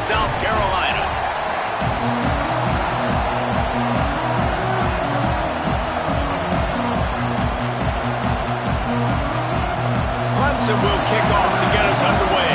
South Carolina. Clemson will kick off to get us underway.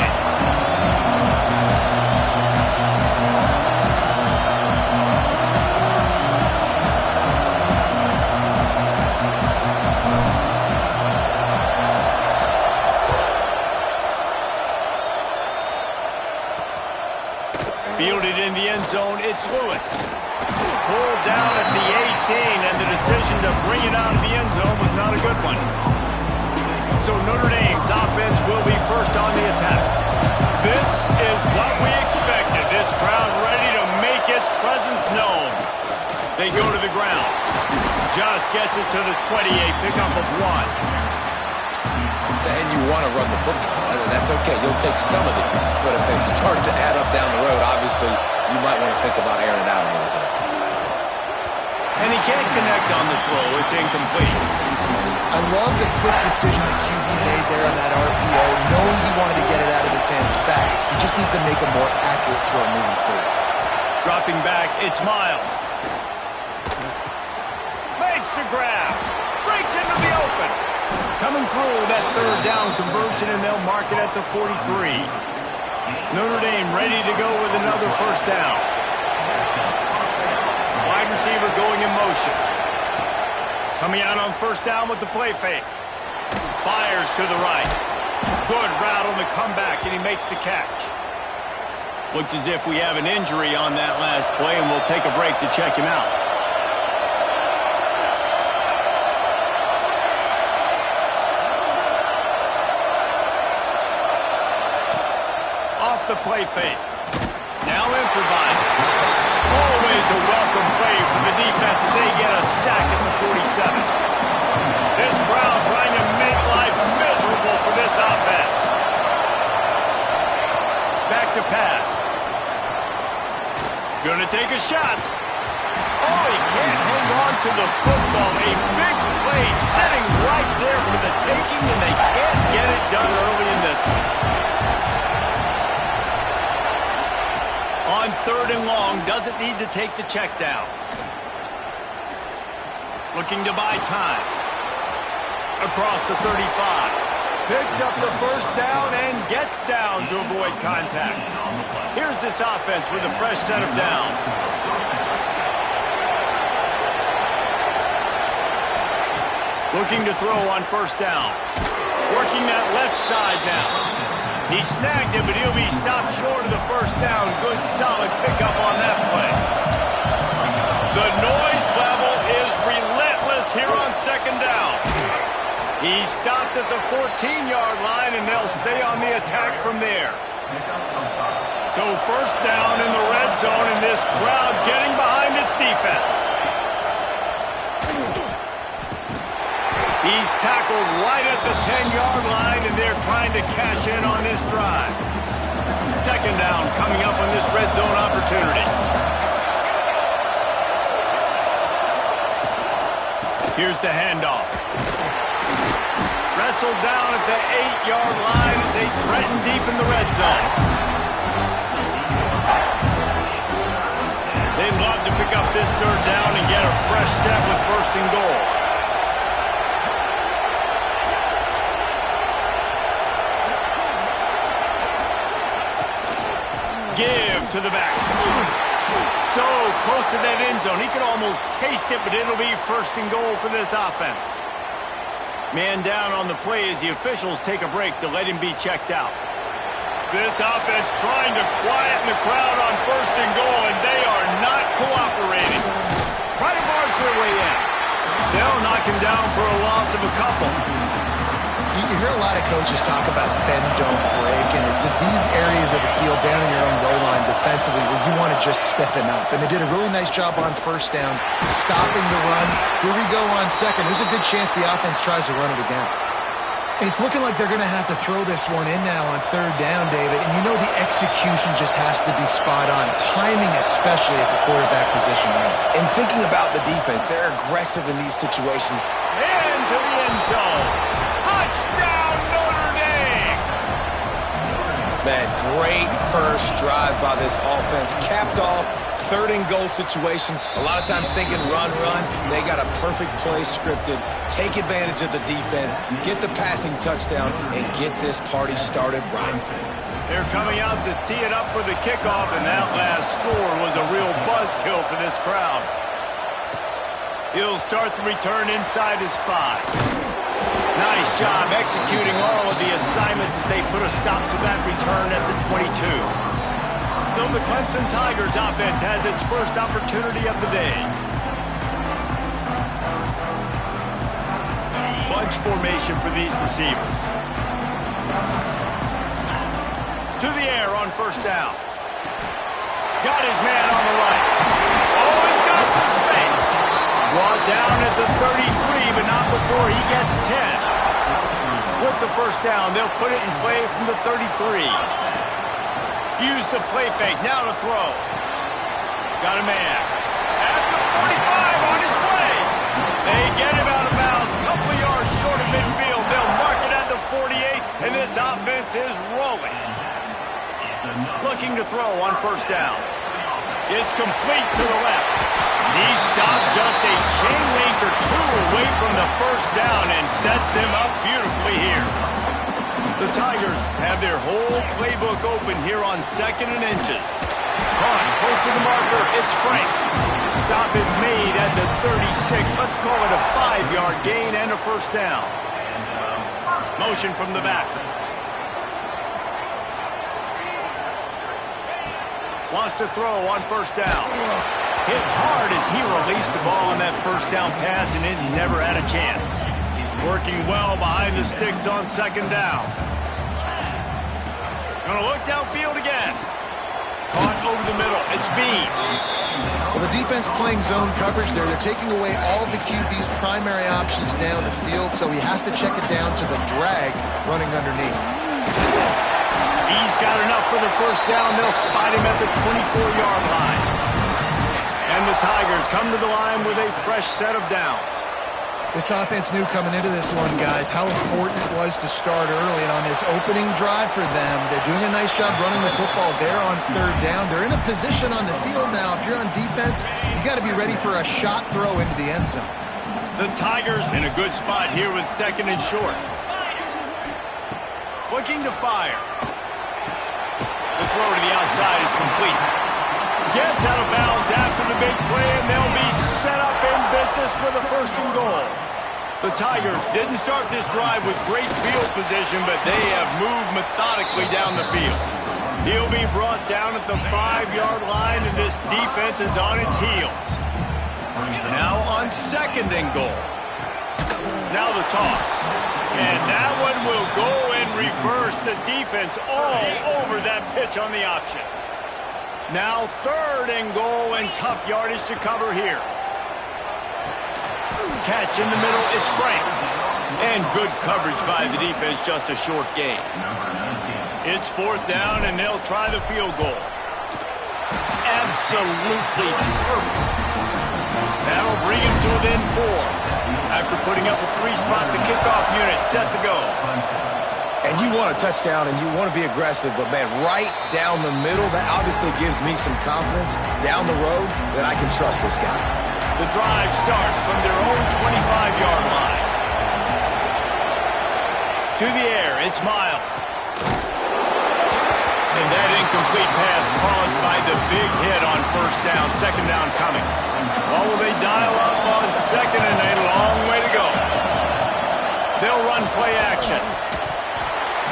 Fielded in the end zone, it's Lewis. Pulled down at the 18, and the decision to bring it out of the end zone was not a good one. So Notre Dame's offense will be first on the attack. This is what we expected. This crowd ready to make its presence known. They go to the ground. Just gets it to the 28, pickup of 1. And you want to run the football. That's okay. You'll take some of these. But if they start to add up down the road, obviously, you might want to think about airing it out a little bit. And he can't connect on the throw. It's incomplete. I love the quick decision that QB made there on that RPO, knowing he wanted to get it out of his hands fast. He just needs to make a more accurate throw moving forward. Dropping back, it's Miles. Makes the grab. Breaks into the open. Coming through that third down conversion, and they'll mark it at the 43. Notre Dame ready to go with another first down. Wide receiver going in motion. Coming out on first down with the play fake. Fires to the right. Good route on the comeback, and he makes the catch. Looks as if we have an injury on that last play, and we'll take a break to check him out. The play fake. Now improvising. Always a welcome play for the defense as they get a sack at the 47. This crowd trying to make life miserable for this offense. Back to pass. Gonna take a shot. Oh, he can't hang on to the football. A big play sitting right there for the taking, and they can't get it done early in this one. On third and long, doesn't need to take the check down. Looking to buy time. Across the 35. Picks up the first down and gets down to avoid contact. Here's this offense with a fresh set of downs. Looking to throw on first down. Working that left side now. He snagged it, but he'll be stopped short of the first down. Good, solid pickup on that play. The noise level is relentless here on second down. He's stopped at the 14-yard line, and they'll stay on the attack from there. So first down in the red zone, and this crowd getting behind its defense. He's tackled right at the 10-yard line, and they're trying to cash in on this drive. Second down coming up on this red zone opportunity. Here's the handoff. Wrestled down at the 8-yard line as they threaten deep in the red zone. They'd love to pick up this third down and get a fresh set with first and goal. Give to the back. So close to that end zone. He could almost taste it, but it'll be first and goal for this offense. Man down on the play as the officials take a break to let him be checked out. This offense trying to quieten the crowd on first and goal, and they are not cooperating. Try to barge their way in. They'll knock him down for a loss of a couple. You hear a lot of coaches talk about bend, don't break, and it's in these areas of the field down in your own goal line defensively where you want to just step him up. And they did a really nice job on first down, stopping the run. Here we go on second. There's a good chance the offense tries to run it again. It's looking like they're going to have to throw this one in now on third down, David. And you know the execution just has to be spot on. Timing especially at the quarterback position there. And thinking about the defense, they're aggressive in these situations. Into the end zone. Touchdown, Notre Dame! Man, great first drive by this offense. Capped off, 3rd and goal situation. A lot of times thinking run. They got a perfect play scripted. Take advantage of the defense, get the passing touchdown, and get this party started right. They're coming out to tee it up for the kickoff, and that last score was a real buzzkill for this crowd. He'll start the return inside his 5. Nice job executing all of the assignments as they put a stop to that return at the 22. So the Clemson Tigers offense has its first opportunity of the day. Bunch formation for these receivers. To the air on first down. Got his man on the right. Oh, he's got some space. Brought down at the 33, but not before he gets 10. With the first down, they'll put it in play from the 33. Use the play fake, now to throw. Got a man. At the 45, on his way. They get him out of bounds, a couple of yards short of midfield. They'll mark it at the 48, and this offense is rolling. Looking to throw on first down. It's complete to the left. He stopped just a chain link or 2 away from the first down and sets them up beautifully here. The Tigers have their whole playbook open here on 2nd and inches. Caught close to the marker, it's Frank. Stop is made at the 36. Let's call it a 5-yard gain and a first down. Motion from the back. Wants to throw on first down. Hit hard as he released the ball on that first down pass, and it never had a chance. Working well behind the sticks on 2nd down. Gonna look downfield again. Caught over the middle. It's Bean. Well, the defense playing zone coverage there. They're taking away all of the QB's primary options down the field, so he has to check it down to the drag running underneath. He's got enough for the first down. They'll spot him at the 24-yard line. And the Tigers come to the line with a fresh set of downs. This offense knew coming into this one, guys, how important it was to start early. And on this opening drive for them, they're doing a nice job running the football there on 3rd down. They're in a position on the field now. If you're on defense, you got to be ready for a shot throw into the end zone. The Tigers in a good spot here with 2nd and short. Looking to fire. The throw to the outside is complete. Gets out of bounds after the big play, and they'll be set up in business with a 1st and goal. The Tigers didn't start this drive with great field position, but they have moved methodically down the field. He'll be brought down at the 5-yard line, and this defense is on its heels. Now on 2nd and goal. Now the toss. And that one will go in reverse. The defense all over that pitch on the option. Now 3rd and goal, and tough yardage to cover here. Catch in the middle, it's Frank. And good coverage by the defense, just a short gain. It's 4th down, and they'll try the field goal. Absolutely perfect. That'll bring him to within 4. After putting up a 3-spot, the kickoff unit set to go. And you want a touchdown, and you want to be aggressive, but, man, right down the middle, that obviously gives me some confidence down the road that I can trust this guy. The drive starts from their own 25-yard line. To the air, it's Miles. And that incomplete pass caused by the big hit on first down, 2nd down coming. Well, will they dial up on 2nd, and a long way to go. They'll run play action.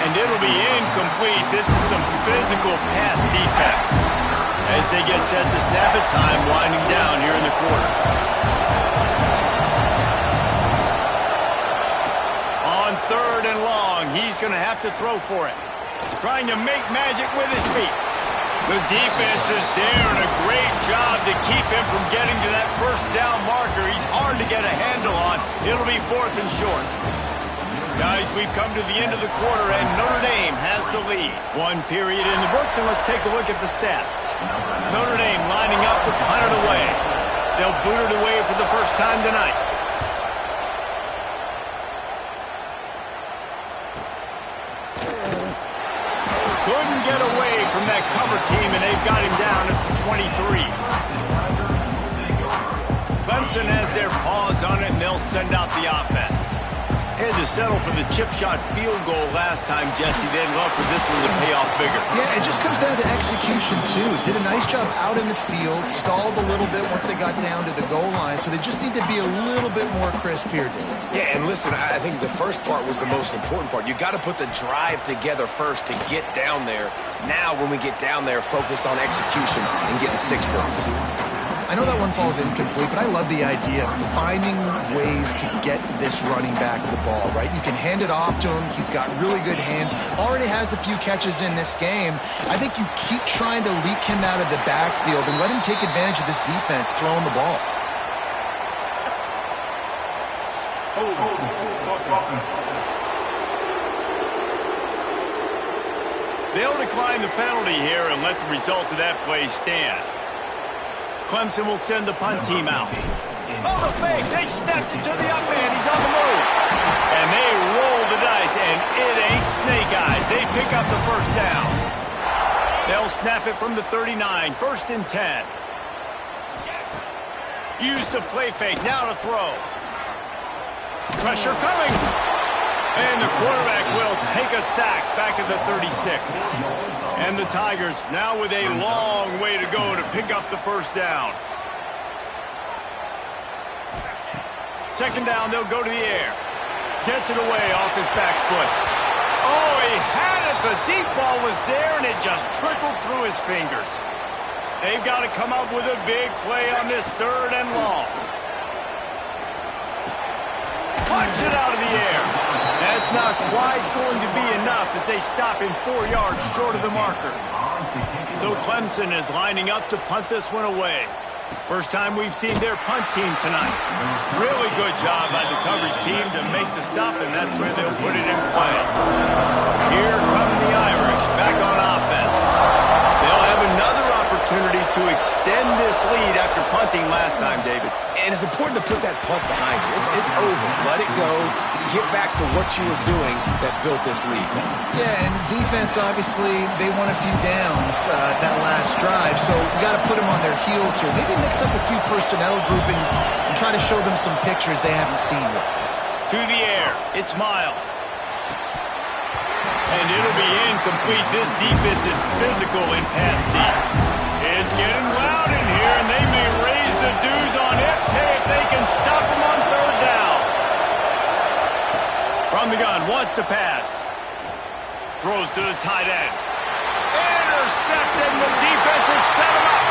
And it'll be incomplete. This is some physical pass defense. As they get set to snap it, time winding down here in the quarter. On 3rd and long, he's going to have to throw for it. Trying to make magic with his feet. The defense is there, and a great job to keep him from getting to that first down marker. He's hard to get a handle on. It'll be 4th and short. Guys, we've come to the end of the quarter, and Notre Dame has the lead. 1 period in the books, and let's take a look at the stats. Notre Dame lining up to punt it away. They'll boot it away for the first time tonight. Couldn't get away from that cover team, and they've got him down at the 23. Clemson has their paws on it, and they'll send out the offense. They had to settle for the chip shot field goal last time, Jesse. They'd love for this one to pay off bigger. Yeah, it just comes down to execution, too. Did a nice job out in the field, stalled a little bit once they got down to the goal line, so they just need to be a little bit more crisp here, David. Yeah, and listen, I think the first part was the most important part. You got to put the drive together first to get down there. Now, when we get down there, focus on execution and getting 6 points. I know that one falls incomplete, but I love the idea of finding ways to get this running back the ball, right? You can hand it off to him. He's got really good hands. Already has a few catches in this game. I think you keep trying to leak him out of the backfield and let him take advantage of this defense throwing the ball. They'll decline the penalty here and let the result of that play stand. Clemson will send the punt team out. Oh, the fake. They snapped it to the up man. He's on the move. And they roll the dice, and it ain't snake eyes. They pick up the first down. They'll snap it from the 39. 1st and 10. Use the play fake. Now to throw. Pressure coming. And the quarterback will take a sack back at the 36. And the Tigers now with a long way to go to pick up the first down. 2nd down, they'll go to the air. Gets it away off his back foot. Oh, he had it. The deep ball was there, and it just trickled through his fingers. They've got to come up with a big play on this 3rd and long. Punch it out of the air. That's not quite going to be enough as they stop him 4 yards short of the marker. So Clemson is lining up to punt this one away. First time we've seen their punt team tonight. Really good job by the coverage team to make the stop, and that's where they'll put it in play. Here come the Irish back on offense. They'll have another opportunity to extend this lead after punting last time, David. And it's important to put that punt behind you. It's over. Let it go. Get back to what you were doing that built this lead. Yeah, and defense, obviously, they won a few downs that last drive, so we got to put them on their heels here. Maybe mix up a few personnel groupings and try to show them some pictures they haven't seen yet. To the air. It's Miles. And it'll be incomplete. This defense is physical in pass deep. It's getting loud in here, and they may raise the dues on it if they can stop them on 3rd down. From the gun, wants to pass. Throws to the tight end. Intercepted, and the defense has set him up.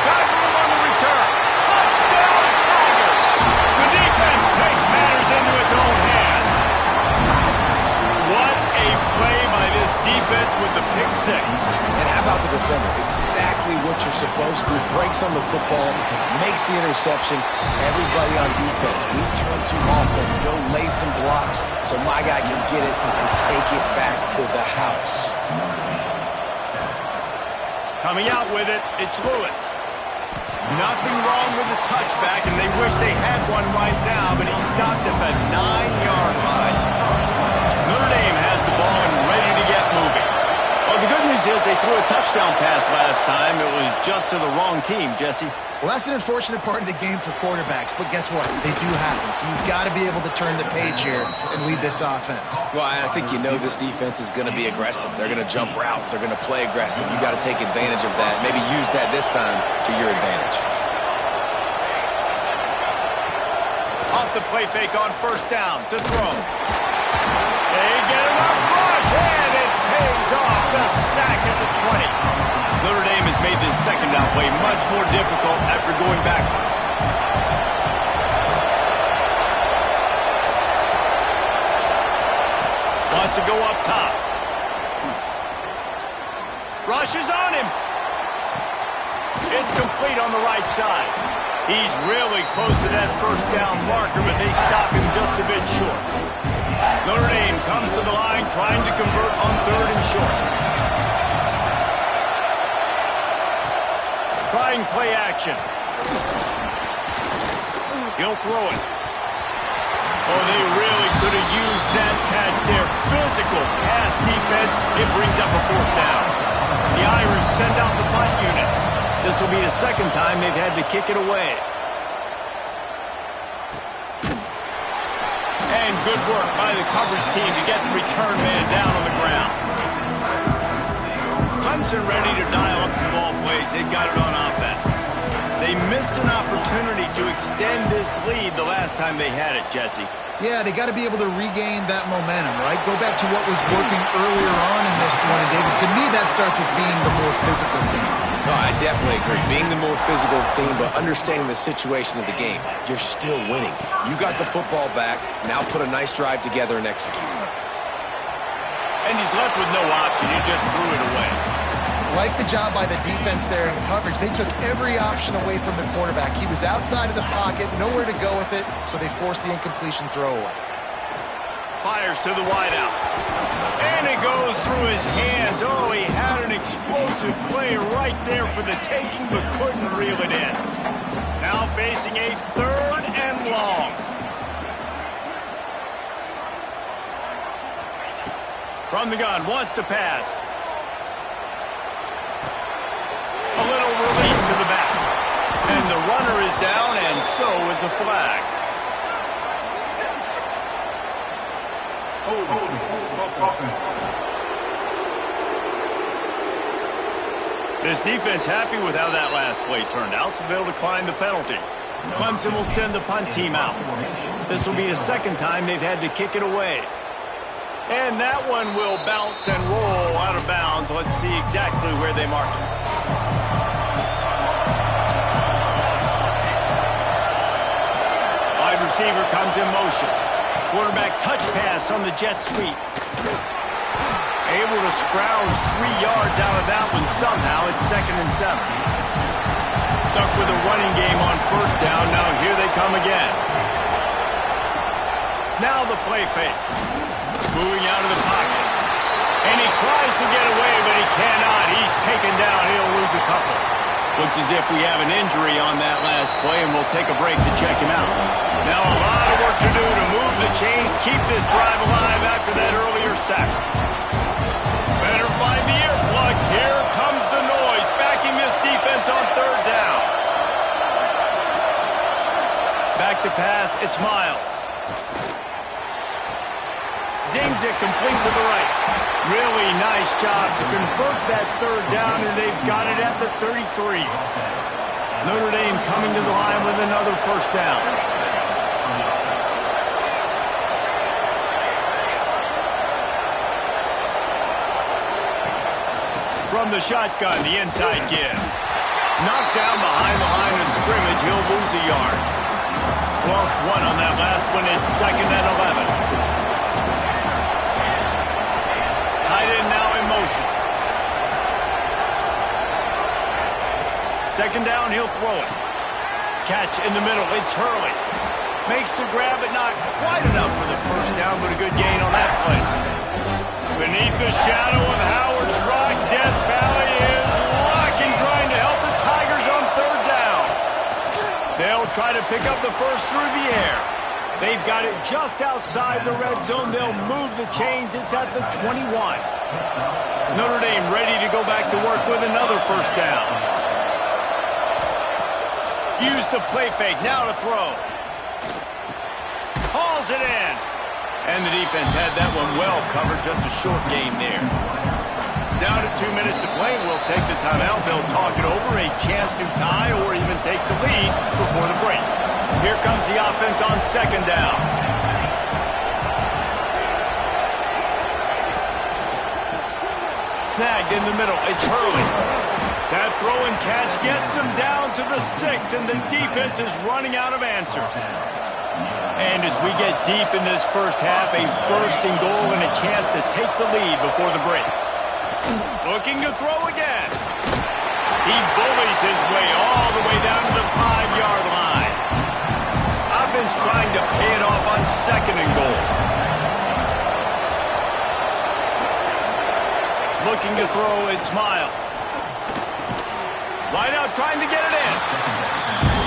Got room on the return. Touchdown, Tiger. The defense takes matters into its own hands. What a play by this defense with the pick 6. And how about the defender? Exactly what you're supposed to. Breaks on the football, makes the interception. Everybody on defense, we turn to offense. Go lay some blocks so my guy can get it and take it back to the house. Coming out with it, it's Lewis. Nothing wrong with the touchback, and they wish they had one right now, but he stopped at the 9-yard line. Notre Dame has the ball and ready to get moving. Well, the good news is they threw a touchdown pass last time. It was just to the wrong team, Jesse. Well, that's an unfortunate part of the game for quarterbacks, but guess what? They do happen, so you've got to be able to turn the page here and lead this offense. Well, I think you know this defense is going to be aggressive. They're going to jump routes. They're going to play aggressive. You got to take advantage of that. Maybe use that this time to your advantage. Off the play fake on 1st down to throw. They get enough rush, and it pays off. The sack at the 20. Notre Dame has made this 2nd down play much more difficult after going backwards. Wants to go up top. Rush is on him. It's complete on the right side. He's really close to that 1st down marker, but they stop him just a bit short. Notre Dame comes to the line trying to convert on 3rd and short. Trying play action. He'll throw it. Oh, they really could have used that catch there. Physical pass defense. It brings up a fourth down. The Irish send out the punt unit. This will be the second time they've had to kick it away. And good work by the coverage team to get the return man down on the ground. Clemson ready to dial up some ball plays. They've got it on offense. They missed an opportunity to extend this lead the last time they had it, Jesse. Yeah, they got to be able to regain that momentum, right? Go back to what was working earlier on in this one. And David, to me, that starts with being the more physical team. No, I definitely agree. Being the more physical team, but understanding the situation of the game. You're still winning. You got the football back. Now put a nice drive together and execute. And he's left with no option. He just threw it away. Like the job by the defense there in coverage. They took every option away from the quarterback. He was outside of the pocket, nowhere to go with it, so they forced the incompletion throwaway. Fires to the wideout. And it goes through his hands. Oh, he had an explosive play right there for the taking, but couldn't reel it in. Now facing a 3rd and long. From the gun, wants to pass. A little release to the back. And the runner is down, and so is the flag. This defense happy with how that last play turned out, so they'll decline the penalty. Clemson will send the punt team out. This will be the second time they've had to kick it away. And that one will bounce and roll out of bounds. Let's see exactly where they mark it. Wide receiver comes in motion. Quarterback touch pass on the jet sweep. Able to scrounge 3 yards out of that one somehow. It's 2nd and 7. Stuck with a running game on 1st down. Now here they come again. Now the play fake. Moving out of the pocket. And he tries to get away, but he cannot. He's taken down. He'll lose a couple. Looks as if we have an injury on that last play, and we'll take a break to check him out. Now a lot of work to do to move the chains, keep this drive alive after that earlier sack. Better find the earplugs. Here comes the noise, backing this defense on 3rd down. Back to pass, it's Miles. Zings it complete to the right. Really nice job to convert that 3rd down, and they've got it at the 33. Notre Dame coming to the line with another 1st down. From the shotgun, the inside give. Knocked down behind the line of scrimmage, he'll lose a yard. Lost 1 on that last one, it's 2nd and 11. Tight end now in motion. 2nd down, he'll throw it. Catch in the middle, it's Hurley. Makes the grab, but not quite enough for the 1st down, but a good gain on that play. Beneath the shadow of Howard's Rock, Death Valley is rocking, trying to help the Tigers on 3rd down. They'll try to pick up the first through the air. They've got it just outside the red zone. They'll move the chains. It's at the 21. Notre Dame ready to go back to work with another 1st down. Use the play fake. Now to throw. Hauls it in. And the defense had that one well covered. Just a short game there. Down to 2 minutes to play. We'll take the timeout. They'll talk it over. A chance to tie or even take the lead before the break. Here comes the offense on 2nd down. Snagged in the middle. It's Hurley. That throw and catch gets them down to the 6, and the defense is running out of answers. And as we get deep in this 1st half, a 1st and goal and a chance to take the lead before the break. Looking to throw again. He bullies his way all the way down to the 5-yard line. Offense trying to pay it off on 2nd and goal. Looking to throw, it's Miles. Wide out trying to get it in.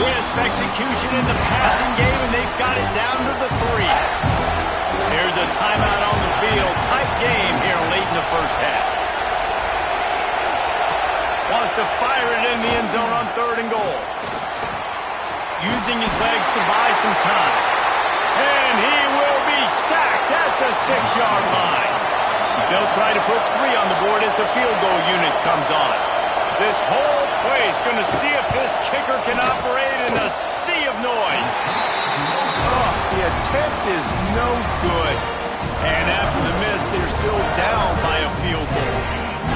Crisp execution in the passing game, and they've got it down to the 3. There's a timeout on the field. Tight game here late in the first half. Wants to fire it in the end zone on 3rd and goal. Using his legs to buy some time. And he will be sacked at the 6-yard line. They'll try to put 3 on the board as the field goal unit comes on. This whole place going to see if this kicker can operate in a sea of noise. Oh, the attempt is no good. And after the miss, they're still down by a field goal.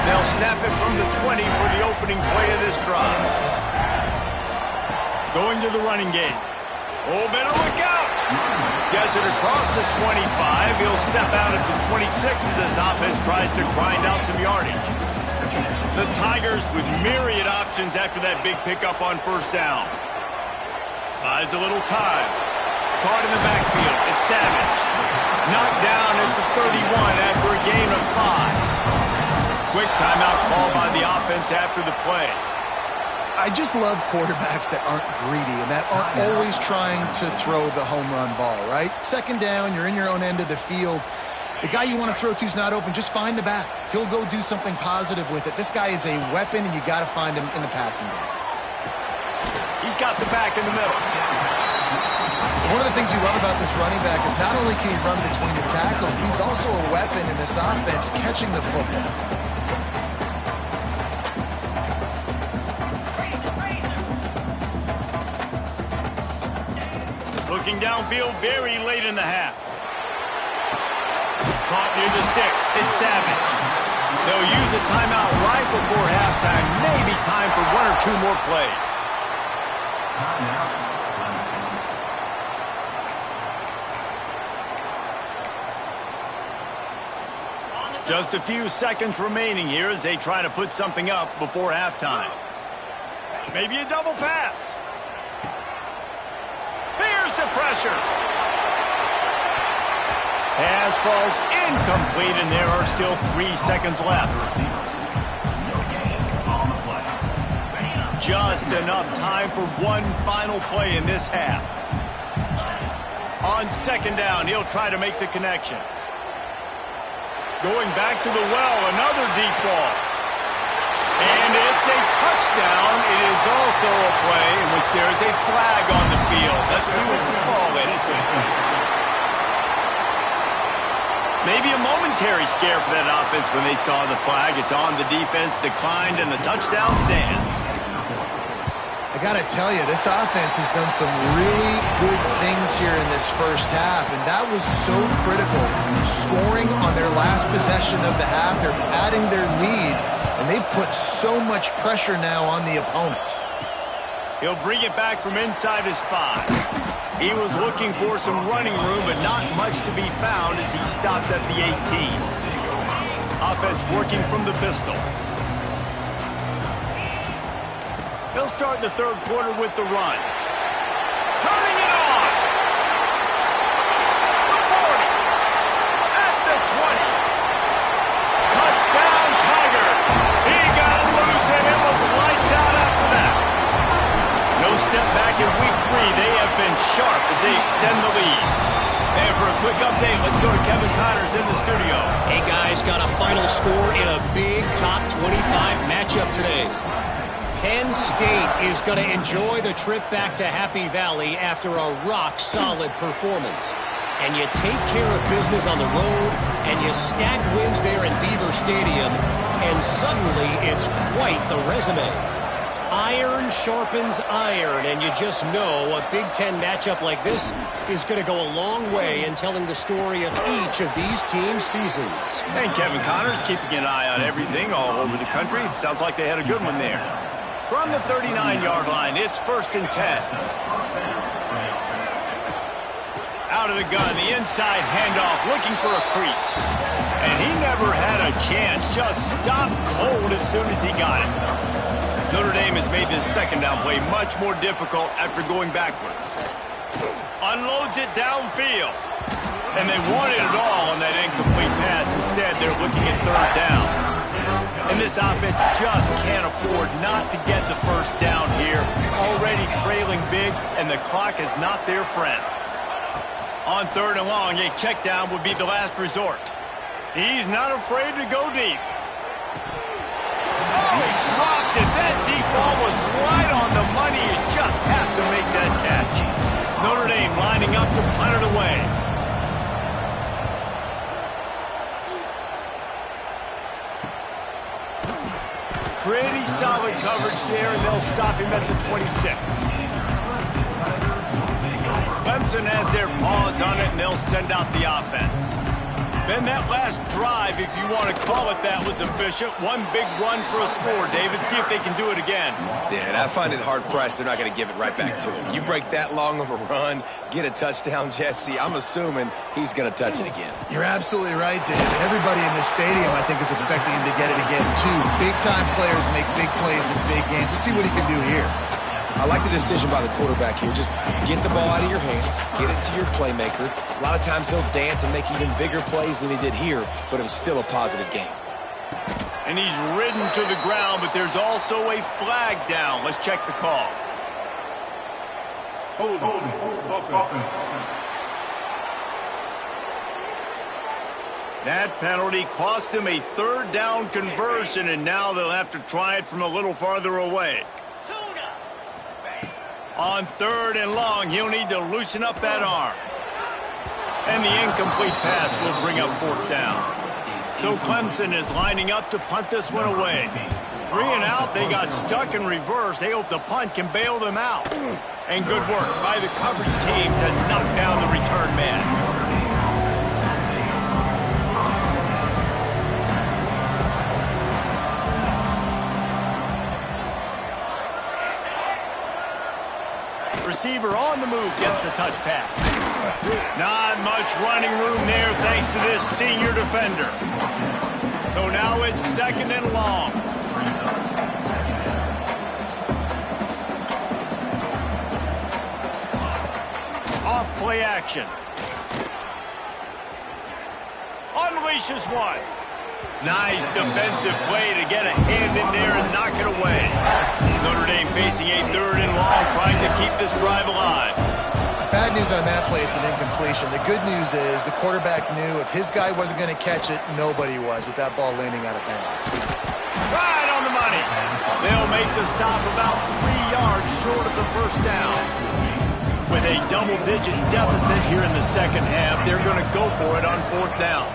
They'll snap it from the 20 for the opening play of this drive. Going to the running game. Oh, better look out. Gets it across the 25. He'll step out at the 26 as this offense tries to grind out some yardage. The Tigers with myriad options after that big pickup on 1st down. Buys a little time. Caught in the backfield. It's Savage. Knocked down at the 31 after a gain of 5. Quick timeout call by the offense after the play. I just love quarterbacks that aren't greedy and that aren't always trying to throw the home run ball, right? 2nd down, you're in your own end of the field. The guy you want to throw to is not open. Just find the back. He'll go do something positive with it. This guy is a weapon, and you got to find him in the passing game. He's got the back in the middle. One of the things you love about this running back is not only can he run between the tackles, but he's also a weapon in this offense catching the football. Looking downfield very late in the half. Caught near the sticks. It's Savage. They'll use a timeout right before halftime. Maybe time for 1 or 2 more plays. Just a few seconds remaining here as they try to put something up before halftime. Maybe a double pass. Here's the pressure. Pass falls incomplete, and there are still 3 seconds left. Just enough time for one final play in this half. On 2nd down, he'll try to make the connection. Going back to the well, another deep ball. And it's a touchdown. It is also a play in which there is a flag on the field. Let's see what the call is. Maybe a momentary scare for that offense when they saw the flag. It's on the defense, declined, and the touchdown stands. I got to tell you, this offense has done some really good things here in this first half, and that was so critical. Scoring on their last possession of the half, they're adding their lead, and they've put so much pressure now on the opponent. He'll bring it back from inside his 5. He was looking for some running room, but not much to be found as he stopped at the 18. Offense working from the pistol. He'll start the 3rd quarter with the run. Turning it on. The 40. At the 20. Touchdown, Tiger. He got loose, and it was lights out after that. No step back in week 3. They have been sharp as they extend the lead. And for a quick update, let's go to Kevin Connors in the studio. Hey, guys, got a final score in a big top 25 matchup today. Penn State is going to enjoy the trip back to Happy Valley after a rock-solid performance. And you take care of business on the road, and you stack wins there in Beaver Stadium, and suddenly it's quite the resume. Iron sharpens iron, and you just know a Big Ten matchup like this is going to go a long way in telling the story of each of these teams' seasons. And Kevin Connors keeping an eye on everything all over the country. Sounds like they had a good one there. From the 39-yard line, it's 1st and 10. Out of the gun, the inside handoff, looking for a crease. And he never had a chance, just stopped cold as soon as he got it. Notre Dame has made this 2nd down play much more difficult after going backwards. Unloads it downfield. And they wanted it all on that incomplete pass. Instead, they're looking at 3rd down. And this offense just can't afford not to get the 1st down here. Already trailing big big, and the clock is not their friend. On 3rd and long, a check down would be the last resort. He's not afraid to go deep. Oh, he dropped it. That deep ball was right on the money. You just have to make that catch. Notre Dame lining up to punt it away. Pretty solid coverage there, and they'll stop him at the 26. Clemson has their paws on it, and they'll send out the offense. Then that last drive, if you want to call it that, was efficient. One big run for a score, David. See if they can do it again. Yeah, and I find it hard-pressed they're not going to give it right back to him. You break that long of a run, get a touchdown, Jesse, I'm assuming he's going to touch it again. You're absolutely right, David. Everybody in this stadium, I think, is expecting him to get it again, too. Big-time players make big plays in big games. Let's see what he can do here. I like the decision by the quarterback here. Just get the ball out of your hands, get it to your playmaker. A lot of times he'll dance and make even bigger plays than he did here, but it was still a positive game. And he's ridden to the ground, but there's also a flag down. Let's check the call. Hold on. That penalty cost them a 3rd down conversion, and now they'll have to try it from a little farther away. On 3rd and long, he'll need to loosen up that arm. And the incomplete pass will bring up 4th down. So Clemson is lining up to punt this one away. 3 and out, they got stuck in reverse. They hope the punt can bail them out. And good work by the coverage team to knock down the return man. Receiver on the move gets the touch pass. Not much running room there thanks to this senior defender. So now it's 2nd and long. Off play action. Unleashes one. Nice defensive play to get a hand in there and knock it away. Notre Dame facing a 3rd and long, trying to keep this drive alive. Bad news on that play, it's an incompletion. The good news is the quarterback knew if his guy wasn't going to catch it, nobody was with that ball landing out of bounds. Right on the money. They'll make the stop about 3 yards short of the 1st down. With a double-digit deficit here in the 2nd half, they're going to go for it on 4th down.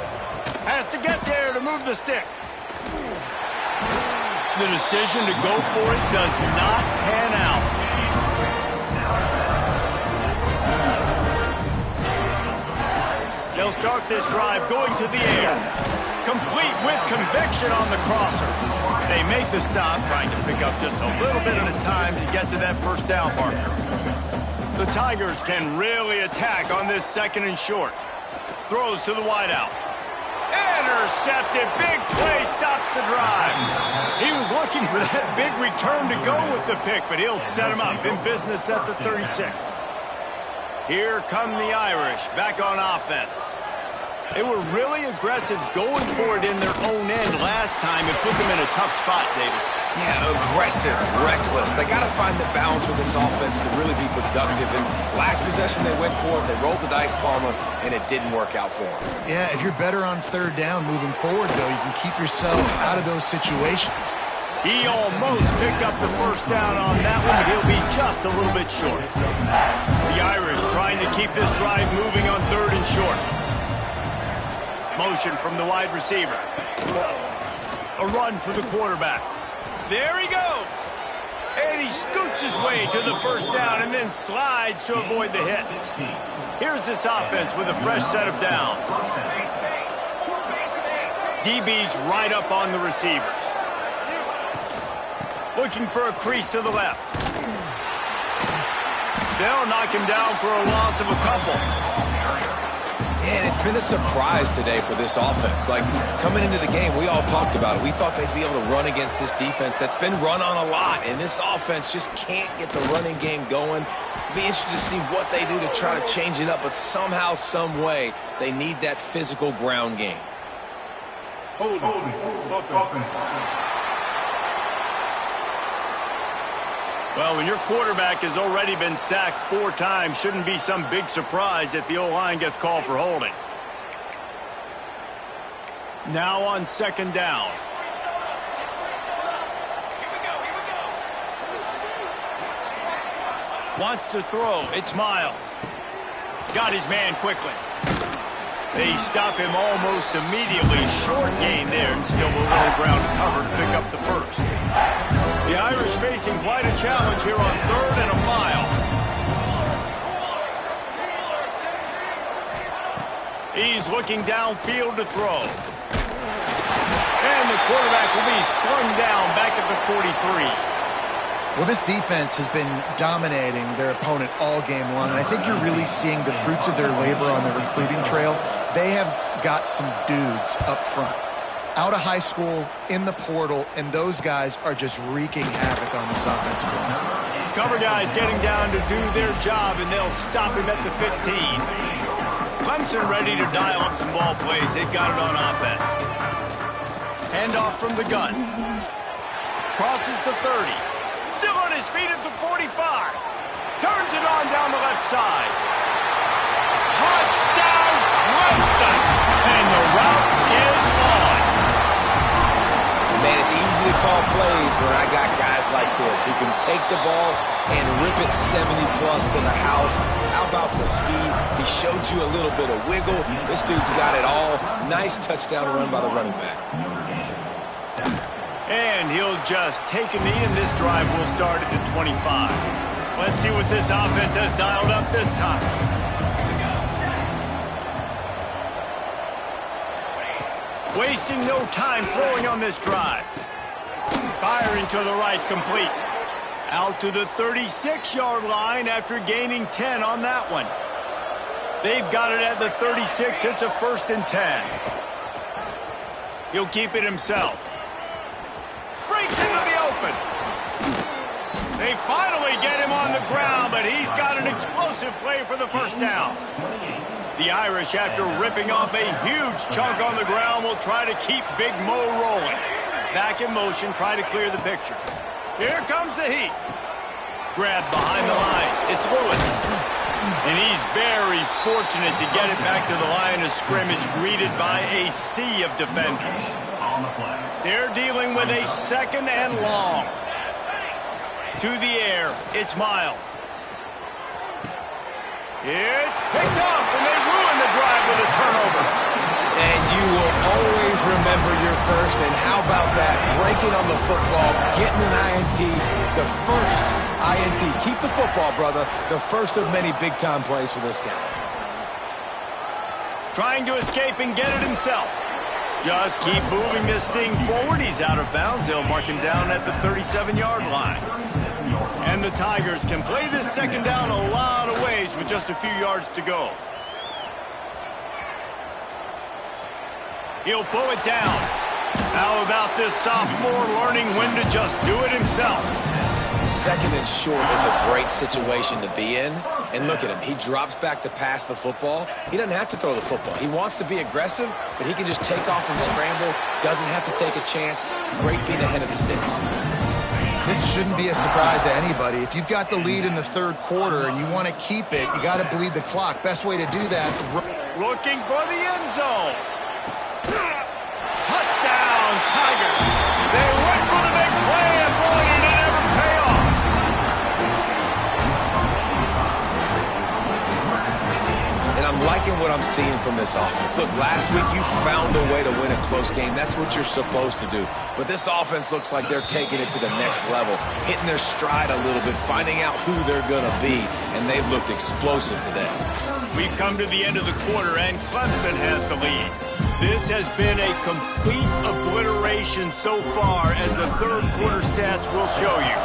Has to get there to move the sticks. The decision to go for it does not pan out. They'll start this drive going to the air. Complete with conviction on the crosser. They make the stop, trying to pick up just a little bit at a time to get to that 1st down marker. The Tigers can really attack on this 2nd and short. Throws to the wideout. Intercepted. Big play stops the drive. He was looking for that big return to go with the pick, but he'll set him up in business at the 36. Here come the Irish back on offense. They were really aggressive going for it in their own end last time and put them in a tough spot, David. Yeah, aggressive, reckless. They got to find the balance with this offense to really be productive. And last possession they went for it, they rolled the dice, Palmer, and it didn't work out for them. Yeah, if you're better on 3rd down moving forward, though, you can keep yourself out of those situations. He almost picked up the 1st down on that one, but he'll be just a little bit short. The Irish trying to keep this drive moving on 3rd and short. Motion from the wide receiver. A run for the quarterback. There he goes. And he scoots his way to the 1st down and then slides to avoid the hit. Here's this offense with a fresh set of downs. DB's right up on the receivers. Looking for a crease to the left. They'll knock him down for a loss of a couple. And it's been a surprise today for this offense. Like, coming into the game, we all talked about it. We thought they'd be able to run against this defense that's been run on a lot, and this offense just can't get the running game going. Be interested to see what they do to try to change it up, but somehow, some way, they need that physical ground game. Hold on. Well, when your quarterback has already been sacked 4 times, shouldn't be some big surprise if the O-line gets called for holding. Now on 2nd down. Wants to throw. It's Miles. Got his man quickly. They stop him almost immediately. Short gain there, and still with a little ground covered to pick up the first. The Irish facing quite a challenge here on 3rd and a mile. He's looking downfield to throw. And the quarterback will be slung down back at the 43. Well, this defense has been dominating their opponent all game long, and I think you're really seeing the fruits of their labor on the recruiting trail. They have got some dudes up front, out of high school, in the portal, and those guys are just wreaking havoc on this offensive line. Cover guys getting down to do their job, and they'll stop him at the 15. Clemson ready to dial up some ball plays. They've got it on offense. Handoff from the gun. Crosses the 30. Still on his feet at the 45. Turns it on down the left side. Touchdown, Clemson! And the route is on. Man, it's easy to call plays when I got guys like this who can take the ball and rip it 70-plus to the house. How about the speed? He showed you a little bit of wiggle. This dude's got it all. Nice touchdown run by the running back. And he'll just take a knee, and this drive will start at the 25. Let's see what this offense has dialed up this time. Wasting no time throwing on this drive. Firing to the right, complete. Out to the 36-yard line after gaining 10 on that one. They've got it at the 36. It's a 1st and 10. He'll keep it himself. Breaks into the open. They finally get him on the ground, but he's got an explosive play for the 1st down. The Irish, after ripping off a huge chunk on the ground, will try to keep Big Mo rolling. Back in motion, try to clear the picture. Here comes the heat. Grabbed behind the line. It's Lewis. And he's very fortunate to get it back to the line of scrimmage, greeted by a sea of defenders. They're dealing with a 2nd and long. To the air, it's Miles. It's picked off, and they ruin the drive with a turnover. And you will always remember your first, and how about that? Breaking on the football, getting an INT, the first INT. Keep the football, brother. The first of many big-time plays for this guy. Trying to escape and get it himself. Just keep moving this thing forward. He's out of bounds. They'll mark him down at the 37-yard line. And the Tigers can play this 2nd down a lot of ways with just a few yards to go. He'll pull it down. How about this sophomore learning when to just do it himself? 2nd and short is a great situation to be in. And look at him. He drops back to pass the football. He doesn't have to throw the football. He wants to be aggressive, but he can just take off and scramble. Doesn't have to take a chance. Great being ahead of the sticks. This shouldn't be a surprise to anybody. If you've got the lead in the 3rd quarter and you want to keep it, you got to bleed the clock. Best way to do that. Looking for the end zone. Touchdown, Tigers. They went for the big play, and boy, did it ever pay off. And I'm liking what I'm seeing from this offense. Look, last week you found a way to win a close game. That's what you're supposed to do. But this offense looks like they're taking it to the next level, hitting their stride a little bit, finding out who they're going to be, and they've looked explosive today. We've come to the end of the quarter, and Clemson has the lead. This has been a complete obliteration so far, as the 3rd quarter stats will show you.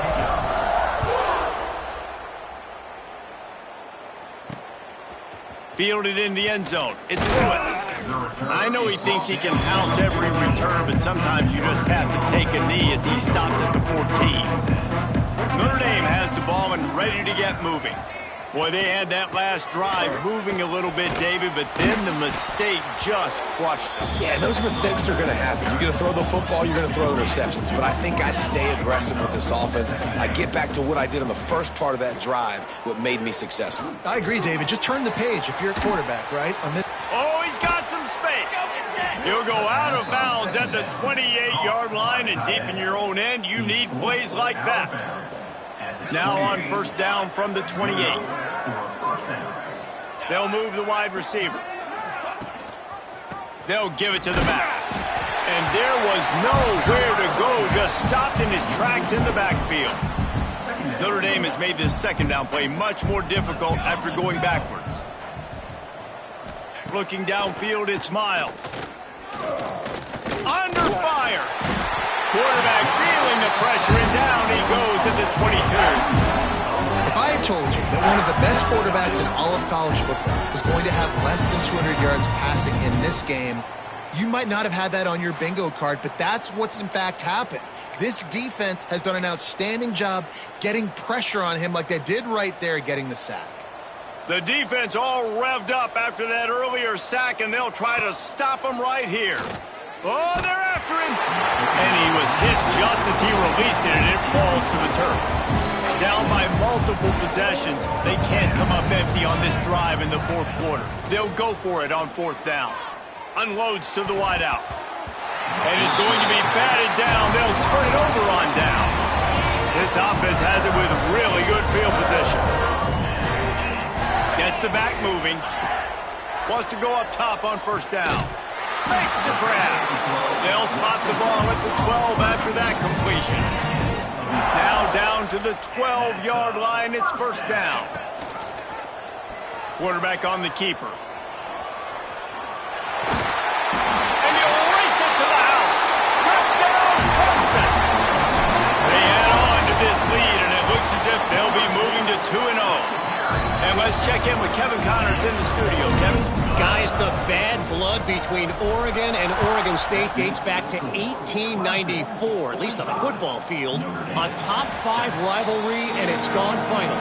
Fielded in the end zone. It's Lewis. I know he thinks he can house every return, but sometimes you just have to take a knee as he stopped at the 14. Notre Dame has the ball and ready to get moving. Boy, they had that last drive moving a little bit, David, but then the mistake just crushed them. Yeah, those mistakes are going to happen. You're going to throw the football, you're going to throw interceptions. But I think I stay aggressive with this offense. I get back to what I did in the first part of that drive, what made me successful. I agree, David. Just turn the page if you're a quarterback, right? Oh, he's got some space. He'll go out of bounds at the 28-yard line, and deep in your own end, you need plays like that. Now on first down from the 28. They'll move the wide receiver. They'll give it to the back. And there was nowhere to go, just stopped in his tracks in the backfield. Notre Dame has made this second down play much more difficult after going backwards. Looking downfield, it's Miles. Under fire. Quarterback feeling the pressure, and down he goes at the 22. If I had told you that one of the best quarterbacks in all of college football was going to have less than 200 yards passing in this game, you might not have had that on your bingo card, but that's what's in fact happened. This defense has done an outstanding job getting pressure on him like they did right there, getting the sack. The defense all revved up after that earlier sack, and they'll try to stop him right here. Oh, they're after him. And he was hit just as he released it, and it falls to the turf. Down by multiple possessions, they can't come up empty on this drive in the fourth quarter. They'll go for it on fourth down. Unloads to the wideout. And is going to be batted down. They'll turn it over on downs. This offense has it with really good field position. Gets the back moving. Wants to go up top on first down. Makes the grab. They'll spot the ball at the 12 after that completion. Now down to the 12-yard line. It's first down. Quarterback on the keeper. And he'll race it to the house. Touchdown, Clemson. They add on to this lead, and it looks as if they'll be moving to 2-0. And let's check in with Kevin Connors in the studio. Kevin? Guys, the bad blood between Oregon and Oregon State dates back to 1894, at least on the football field. A top-5 rivalry, and it's gone final.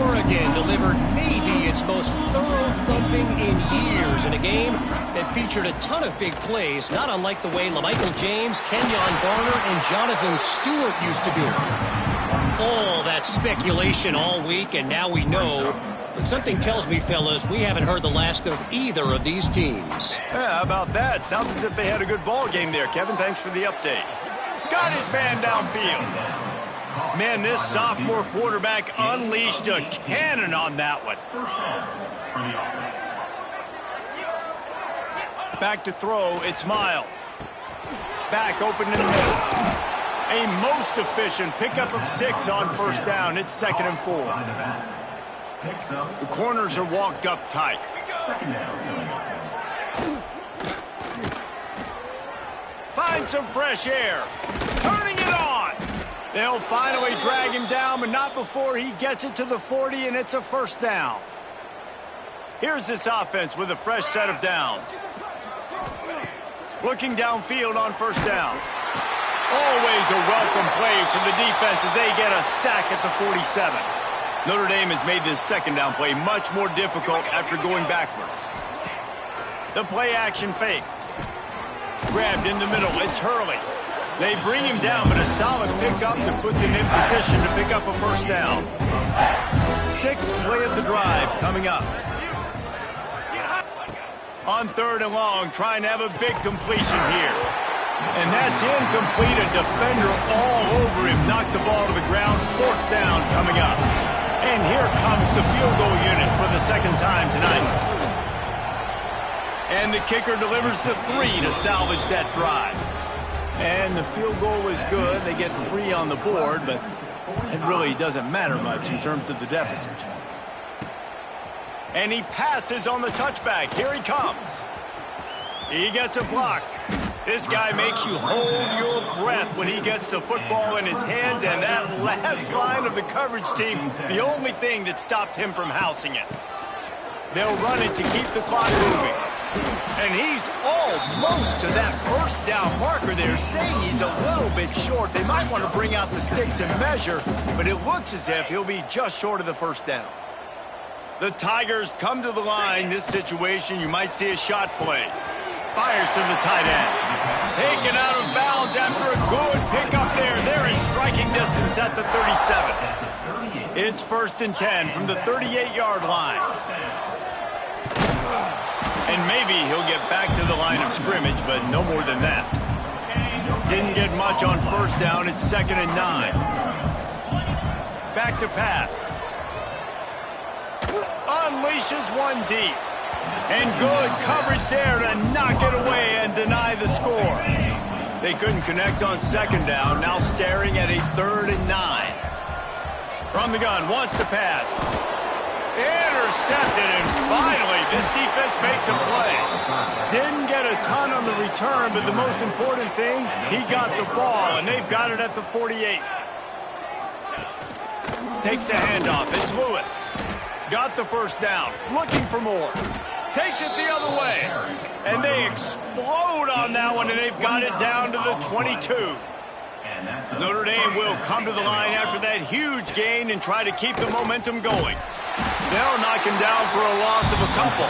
Oregon delivered maybe its most thorough thumping in years in a game that featured a ton of big plays, not unlike the way LaMichael James, Kenyon Garner, and Jonathan Stewart used to do it. All that speculation all week, and now we know. But something tells me, fellas, we haven't heard the last of either of these teams. Yeah, how about that? Sounds as if they had a good ball game there. Kevin, thanks for the update. Got his man downfield. Man, this sophomore quarterback unleashed a cannon on that one. Back to throw, it's Miles. Back open in the middle. A most efficient pickup of 6 on first down. It's 2nd and 4. The corners are walked up tight. Find some fresh air. Turning it on. They'll finally drag him down, but not before he gets it to the 40, and it's a first down. Here's this offense with a fresh set of downs. Looking downfield on first down. Always a welcome play for the defense as they get a sack at the 47. Notre Dame has made this second down play much more difficult after going backwards. The play action fake. Grabbed in the middle. It's Hurley. They bring him down, but a solid pickup to put them in position to pick up a first down. 6th play of the drive coming up. On 3rd and long, trying to have a big completion here. And that's incomplete. A defender all over him. Knocked the ball to the ground. 4th down coming up. And here comes the field goal unit for the second time tonight. And the kicker delivers the 3 to salvage that drive. And the field goal was good. They get 3 on the board, but it really doesn't matter much in terms of the deficit. And he passes on the touchback. Here he comes. He gets a block. This guy makes you hold your breath when he gets the football in his hands, and that last line of the coverage team, the only thing that stopped him from housing it. They'll run it to keep the clock moving. And he's almost to that first down marker. They're saying he's a little bit short. They might want to bring out the sticks and measure, but it looks as if he'll be just short of the first down. The Tigers come to the line. This situation, you might see a shot play. Fires to the tight end. Taken out of bounds after a good pickup there. They're in striking distance at the 37. It's 1st and 10 from the 38-yard line. And maybe he'll get back to the line of scrimmage, but no more than that. Didn't get much on 1st down. It's 2nd and 9. Back to pass. Unleashes one deep. And good coverage there to knock it away and deny the score. They couldn't connect on 2nd down. Now staring at a 3rd and 9. From the gun, wants to pass. Intercepted, and finally, this defense makes a play. Didn't get a ton on the return, but the most important thing, he got the ball, and they've got it at the 48. Takes the handoff. It's Lewis. Got the 1st down. Looking for more. Takes it the other way. And they explode on that one, and they've got it down to the 22. Notre Dame will come to the line after that huge gain and try to keep the momentum going. They'll knock him down for a loss of a couple.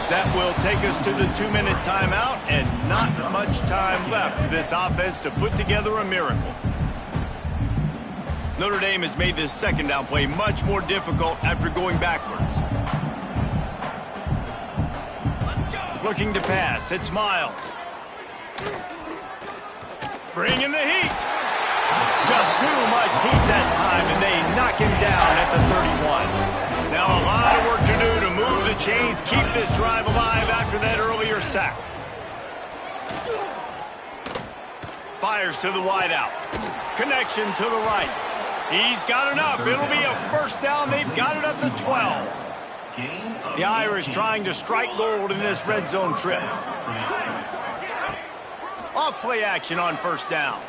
That will take us to the 2-minute timeout, and not much time left for this offense to put together a miracle. Notre Dame has made this 2nd down play much more difficult after going backwards. Looking to pass. It's Miles. Bringing the heat. Just too much heat that time, and they knock him down at the 31. Now a lot of work to do to move the chains, keep this drive alive after that earlier sack. Fires to the wideout. Connection to the right. He's got enough. It'll be a 1st down. They've got it at the 12. The Irish trying to strike gold in this red zone trip. Off play action on 1st down.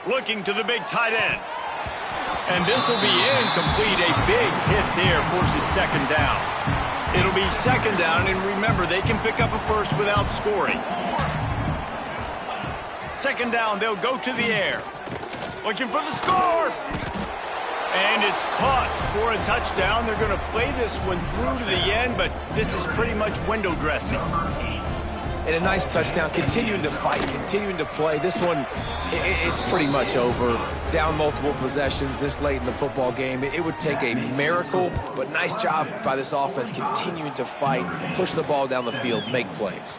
Looking to the big tight end. And this will be incomplete. A big hit there forces 2nd down. It'll be 2nd down, and remember, they can pick up a 1st without scoring. 2nd down, they'll go to the air. Looking for the score. And it's caught for a touchdown. They're going to play this one through to the end, but this is pretty much window dressing. And a nice touchdown, continuing to fight, continuing to play. This one, it's pretty much over. Down multiple possessions this late in the football game. It would take a miracle, but nice job by this offense continuing to fight, push the ball down the field, make plays.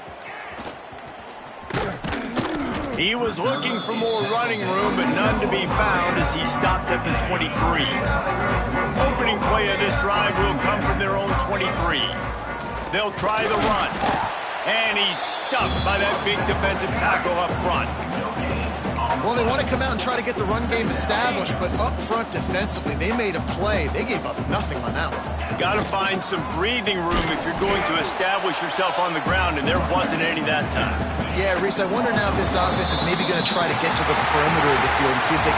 He was looking for more running room, but none to be found as he stopped at the 23. Opening play of this drive will come from their own 23. They'll try the run. And he's stuffed by that big defensive tackle up front. Well, they want to come out and try to get the run game established, but up front defensively, they made a play. They gave up nothing on that one. Got to find some breathing room if you're going to establish yourself on the ground, and there wasn't any that time. Yeah, Reese, I wonder now if this offense is maybe going to try to get to the perimeter of the field and see if they can